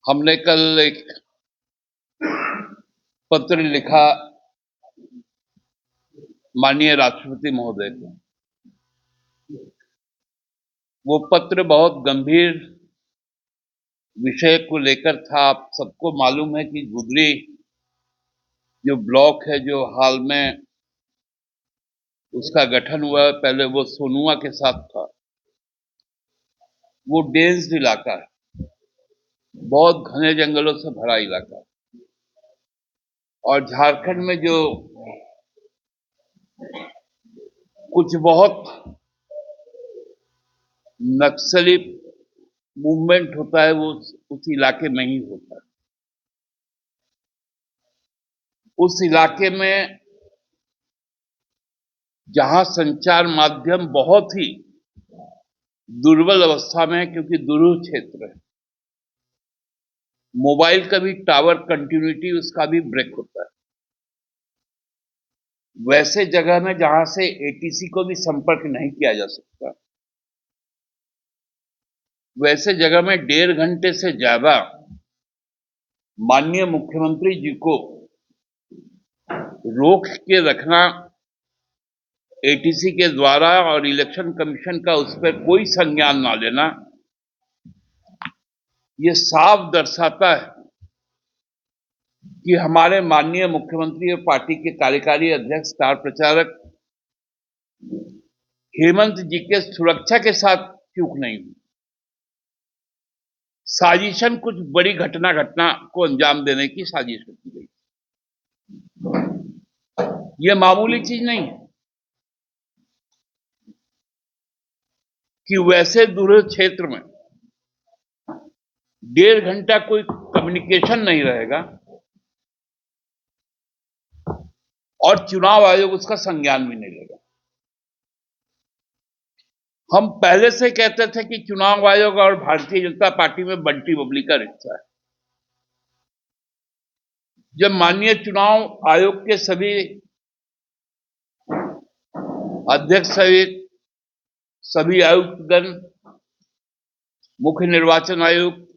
हमने कल एक पत्र लिखा माननीय राष्ट्रपति महोदय को। वो पत्र बहुत गंभीर विषय को लेकर था। आप सबको मालूम है कि गुदरी जो ब्लॉक है, जो हाल में उसका गठन हुआ है, पहले वो सोनुआ के साथ था। वो डेंस्ड इलाका है, बहुत घने जंगलों से भरा इलाका है। और झारखंड में जो कुछ बहुत नक्सली मूवमेंट होता है, वो उस इलाके में ही होता है। उस इलाके में जहां संचार माध्यम बहुत ही दुर्बल अवस्था में है, क्योंकि दुरूह क्षेत्र है, मोबाइल का भी टावर कंटिन्यूटी उसका भी ब्रेक होता है। वैसे जगह में जहां से एटीसी को भी संपर्क नहीं किया जा सकता, वैसे जगह में 1.5 घंटे से ज्यादा माननीय मुख्यमंत्री जी को रोक के रखना एटीसी के द्वारा और इलेक्शन कमीशन का उस पर कोई संज्ञान ना लेना, ये साफ दर्शाता है कि हमारे माननीय मुख्यमंत्री और पार्टी के कार्यकारी अध्यक्ष स्टार प्रचारक हेमंत जी के सुरक्षा के साथ चूक नहीं हुई। साजिशन कुछ बड़ी घटना को अंजाम देने की साजिश की गई। यह मामूली चीज नहीं है कि वैसे दूर क्षेत्र में 1.5 घंटा कोई कम्युनिकेशन नहीं रहेगा और चुनाव आयोग उसका संज्ञान भी नहीं लेगा। हम पहले से कहते थे कि चुनाव आयोग और भारतीय जनता पार्टी में बंटी बबली का रिश्ता है। जब माननीय चुनाव आयोग के सभी अध्यक्ष सहित सभी आयुक्तगण, मुख्य निर्वाचन आयुक्त,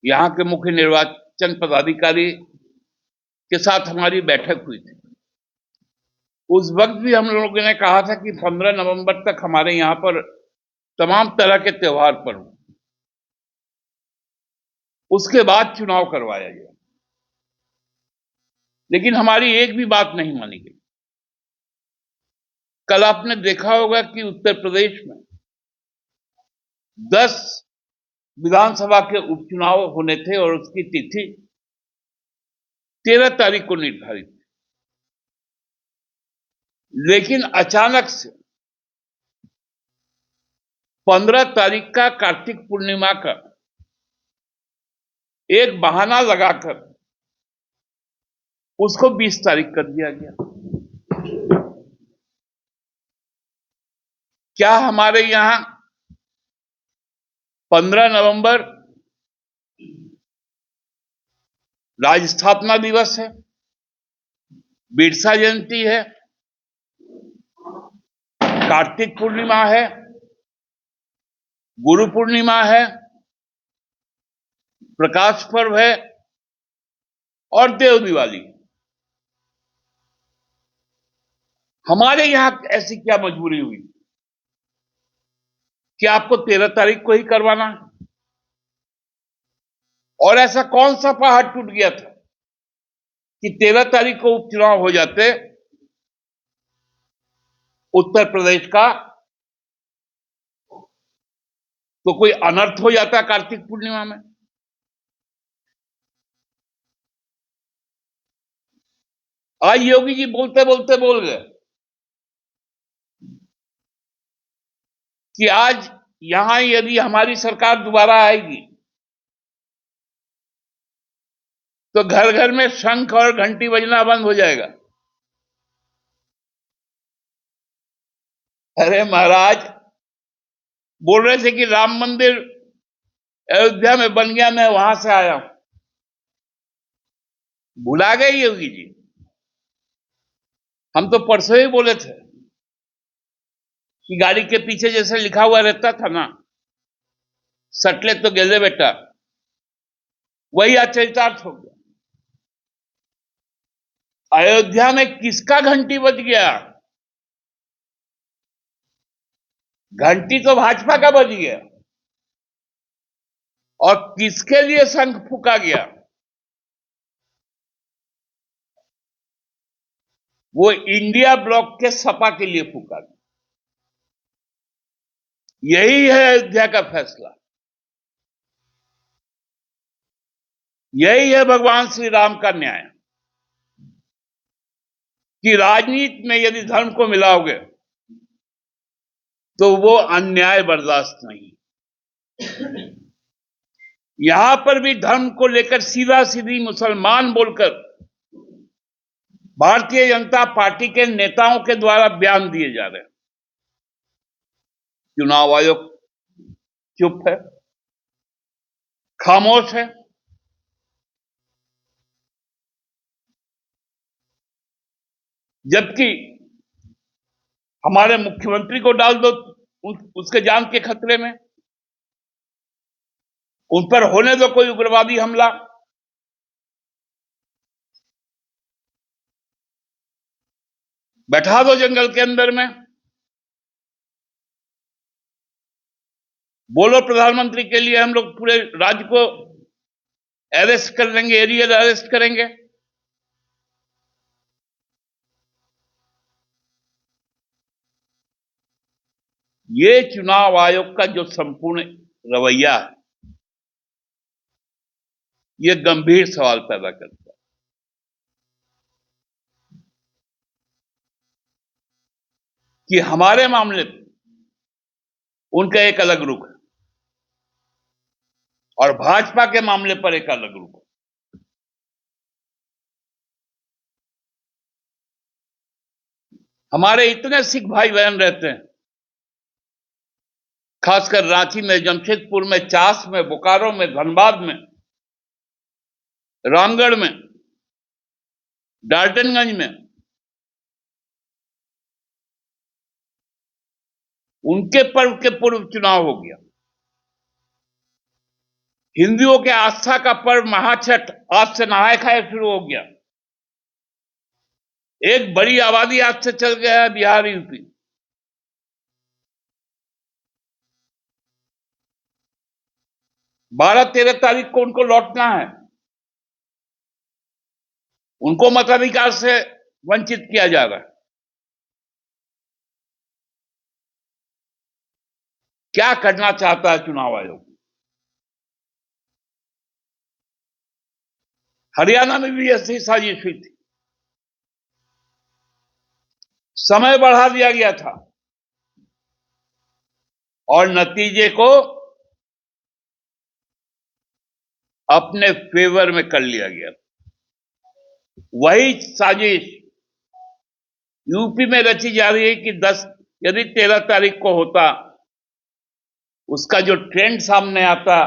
यहां के मुख्य निर्वाचन पदाधिकारी के साथ हमारी बैठक हुई थी, उस वक्त भी हम लोगों ने कहा था कि 15 नवंबर तक हमारे यहां पर तमाम तरह के त्योहार पर हो, उसके बाद चुनाव करवाया गया। लेकिन हमारी एक भी बात नहीं मानी गई। कल आपने देखा होगा कि उत्तर प्रदेश में 10 विधानसभा के उपचुनाव होने थे और उसकी तिथि 13 तारीख को निर्धारित थी। लेकिन अचानक से 15 तारीख का कार्तिक पूर्णिमा का एक बहाना लगाकर उसको 20 तारीख कर दिया गया। क्या हमारे यहां 15 नवंबर राज्य स्थापना दिवस है, बिरसा जयंती है, कार्तिक पूर्णिमा है, गुरु पूर्णिमा है, प्रकाश पर्व है और देव दिवाली? हमारे यहां ऐसी क्या मजबूरी हुई कि आपको 13 तारीख को ही करवाना है? और ऐसा कौन सा पहाड़ टूट गया था कि 13 तारीख को उपचुनाव हो जाते उत्तर प्रदेश का, तो कोई अनर्थ हो जाता कार्तिक पूर्णिमा में? आज योगी जी बोलते बोलते बोल गए कि आज यहां यदि हमारी सरकार दोबारा आएगी तो घर घर में शंख और घंटी बजना बंद हो जाएगा। अरे महाराज, बोल रहे थे कि राम मंदिर अयोध्या में बन गया, मैं वहां से आया हूं। भुला गए योगी जी? हम तो परसों ही बोले थे कि गाड़ी के पीछे जैसे लिखा हुआ रहता था ना, सटले तो गेले बेटा, वही आचरितार्थ हो गया। अयोध्या में किसका घंटी बज गया? घंटी तो भाजपा का बज गया। और किसके लिए शंख फूंका गया? वो इंडिया ब्लॉक के सपा के लिए फूंका गया। यही है अयोध्या का फैसला। यही है भगवान श्री राम का न्याय कि राजनीति में यदि धर्म को मिलाओगे तो वो अन्याय बर्दाश्त नहीं। यहां पर भी धर्म को लेकर सीधा सीधी मुसलमान बोलकर भारतीय जनता पार्टी के नेताओं के द्वारा बयान दिए जा रहे हैं। चुनाव आयोग चुप है, खामोश है। जबकि हमारे मुख्यमंत्री को डाल दो उसके जान के खतरे में, उन पर होने दो कोई उग्रवादी हमला, बैठा दो जंगल के अंदर में, बोलो प्रधानमंत्री के लिए हम लोग पूरे राज्य को अरेस्ट कर लेंगे, एरियल अरेस्ट करेंगे। ये चुनाव आयोग का जो संपूर्ण रवैया है, ये गंभीर सवाल पैदा करता है कि हमारे मामले में उनका एक अलग रुख है और भाजपा के मामले पर एक अलग रुख है। हमारे इतने सिख भाई बहन रहते हैं, खासकर रांची में, जमशेदपुर में, चास में, बोकारो में, धनबाद में, रामगढ़ में, डाल्टनगंज में। उनके पर्व के पूर्व चुनाव हो गया। हिंदुओं के आस्था का पर्व महाछठ आज से नहाए खाए शुरू हो गया। एक बड़ी आबादी आज से चल गया है बिहार, यूपी। बारह 13 तारीख को उनको लौटना है। उनको मताधिकार से वंचित किया जा रहा है। क्या करना चाहता है चुनाव आयोग? हरियाणा में भी ऐसी साजिश हुई थी, समय बढ़ा दिया गया था और नतीजे को अपने फेवर में कर लिया गया। वही साजिश यूपी में रची जा रही है कि 10 यदि 13 तारीख को होता, उसका जो ट्रेंड सामने आता,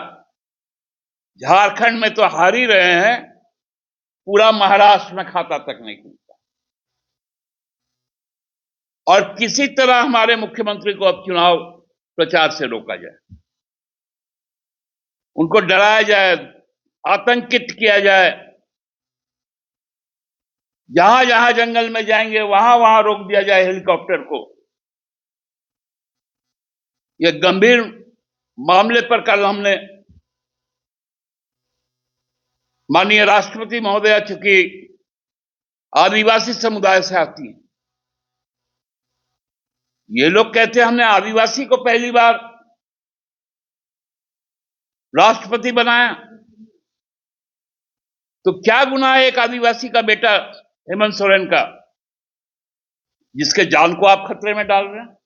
झारखंड में तो हार ही रहे हैं, पूरा महाराष्ट्र में खाता तक नहीं खुलता। और किसी तरह हमारे मुख्यमंत्री को अब चुनाव प्रचार से रोका जाए, उनको डराया जाए, आतंकित किया जाए। जहां जहां जंगल में जाएंगे वहां वहां रोक दिया जाए हेलीकॉप्टर को। यह गंभीर मामले पर कल हमने माननीय राष्ट्रपति महोदया, चूंकि आदिवासी समुदाय से आती है, ये लोग कहते हैं हमने आदिवासी को पहली बार राष्ट्रपति बनाया, तो क्या गुनाह है एक आदिवासी का बेटा हेमंत सोरेन का, जिसके जान को आप खतरे में डाल रहे हैं,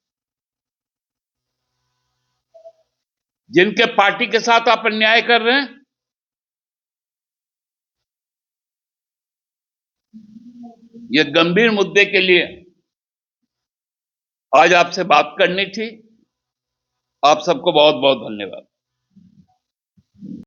जिनके पार्टी के साथ आप अन्याय कर रहे हैं। ये गंभीर मुद्दे के लिए आज आपसे बात करनी थी। आप सबको बहुत बहुत धन्यवाद।